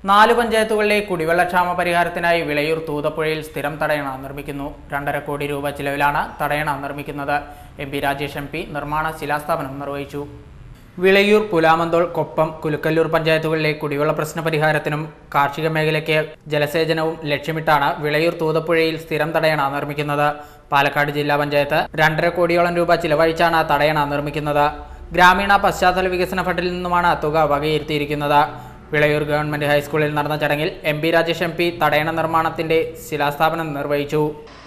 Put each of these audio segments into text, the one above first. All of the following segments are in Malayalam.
4 പഞ്ചായത്തുകളിലെ കുടിവെള്ളക്ഷാമ പരിഹാരത്തിനായി വിളയൂർ തൂതപ്പുഴയിൽ സ്ഥിരം തടയണ നിർമ്മിക്കുന്നു. 2.5 കോടി രൂപ ചിലവിലാണ് തടയണ നിർമ്മിക്കുന്നത്. MP രാജേഷ് MP നിർമ്മാണ ശിലാസ്ഥാപനം നിർവഹിച്ചു. വിളയൂർ, പുലാമന്തോൾ, കൊപ്പം, കുലുക്കല്ലൂർ പഞ്ചായത്തുകളിലെ കുടിവെള്ള പ്രശ്ന പരിഹാരത്തിനും കാർഷിക മേഖലയ്ക്ക് ജലസേചനവും ലക്ഷ്യമിട്ടാണ് വിളയൂർ തൂതപ്പുഴയിൽ സ്ഥിരം തടയണ നിർമ്മിക്കുന്നത്. പാലക്കാട് ജില്ലാ പഞ്ചായത്ത് 2.5 കോടിയോളം രൂപ ചിലവഴിച്ചാണ് തടയണ നിർമ്മിക്കുന്നത്. ഗ്രാമീണ പശ്ചാത്തല വികസന ഫണ്ടിൽ നിന്നുമാണ് തുക വകയിരുത്തിയിരിക്കുന്നത്. വിളയൂർ ഗവൺമെന്റ് ഹൈസ്കൂളിൽ നടന്ന ചടങ്ങിൽ MP രാജേഷ് MP തടയണ നിർമ്മാണത്തിന്റെ ശിലാസ്ഥാപനം നിർവഹിച്ചു.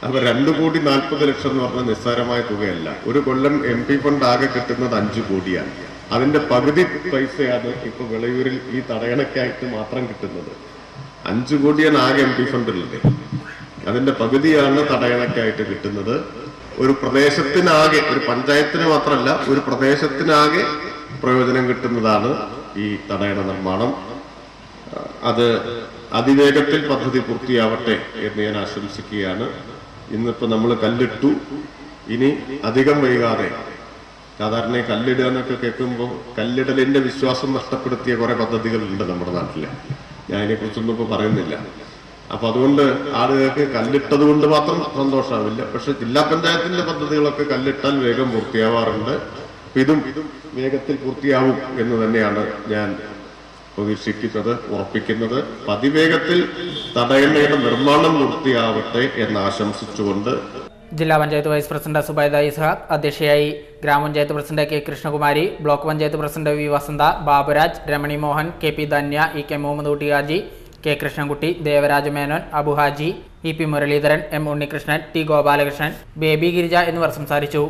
അപ്പോൾ 2,40,00,000 എന്ന് പറഞ്ഞ നിസ്സാരമായ തുകയല്ല. ഒരു കൊല്ലം MP ഫണ്ട് ആകെ കിട്ടുന്നത് 5 കോടിയാണ്. അതിന്റെ പകുതി പൈസയാണ് ഇപ്പോൾ വിളയൂരിൽ ഈ തടയണയ്ക്കായിട്ട് മാത്രം കിട്ടുന്നത്. 5 കോടിയാണ് ആകെ MP ഫണ്ടിലുള്ളത്. അതിന്റെ പകുതിയാണ് തടയണയ്ക്കായിട്ട് കിട്ടുന്നത്. ഒരു പ്രദേശത്തിനാകെ, ഒരു പഞ്ചായത്തിന് മാത്രമല്ല, ഒരു പ്രദേശത്തിനാകെ പ്രയോജനം കിട്ടുന്നതാണ് ഈ തടയണ നിർമ്മാണം. അത് അതിവേഗത്തിൽ പദ്ധതി പൂർത്തിയാവട്ടെ എന്ന് ഞാൻ ആശംസിക്കുകയാണ്. ഇന്നിപ്പോൾ നമ്മൾ കല്ലിട്ടു, ഇനി അധികം വൈകാതെ, സാധാരണ കല്ലിടുക എന്നൊക്കെ കേൾക്കുമ്പോൾ കല്ലിടലിന്റെ വിശ്വാസം നഷ്ടപ്പെടുത്തിയ കുറെ പദ്ധതികളുണ്ട് നമ്മുടെ നാട്ടിൽ. ഞാൻ അതിനെക്കുറിച്ചൊന്നും ഇപ്പോൾ പറയുന്നില്ല. അപ്പൊ അതുകൊണ്ട് ആളുകൾക്ക് കല്ലിട്ടത് കൊണ്ട് മാത്രം സന്തോഷമാവില്ല. പക്ഷെ ജില്ലാ പഞ്ചായത്തിന്റെ പദ്ധതികളൊക്കെ കല്ലിട്ടാൽ വേഗം പൂർത്തിയാവാറുണ്ട്. ഇതും വേഗത്തിൽ പൂർത്തിയാവും എന്ന് തന്നെയാണ് ഞാൻ പ്രതീക്ഷിക്കുന്നത്, ഉറപ്പിക്കുന്നത്. അതിവേഗത്തിൽ തടയണയുടെ നിർമ്മാണം പൂർത്തിയാവട്ടെ എന്ന് ആശംസിച്ചുകൊണ്ട് ജില്ലാ പഞ്ചായത്ത് വൈസ് പ്രസിഡന്റ് സുബൈദ ഇസ്ഹാഖ് അധ്യക്ഷയായി. ഗ്രാമപഞ്ചായത്ത് president K Krishnakumari, block panchayat president V വസന്ത, ബാബുരാജ്, രമണി മോഹൻ, KP ധന്യ, EK മുഹമ്മദ് കുട്ടി Haji, K Krishnankutty, Devaraja Menon, Abu Haji, EP Muraleedharan, M Unnikrishnan, T Gopalakrishnan, baby Girija എന്നിവർ സംസാരിച്ചു.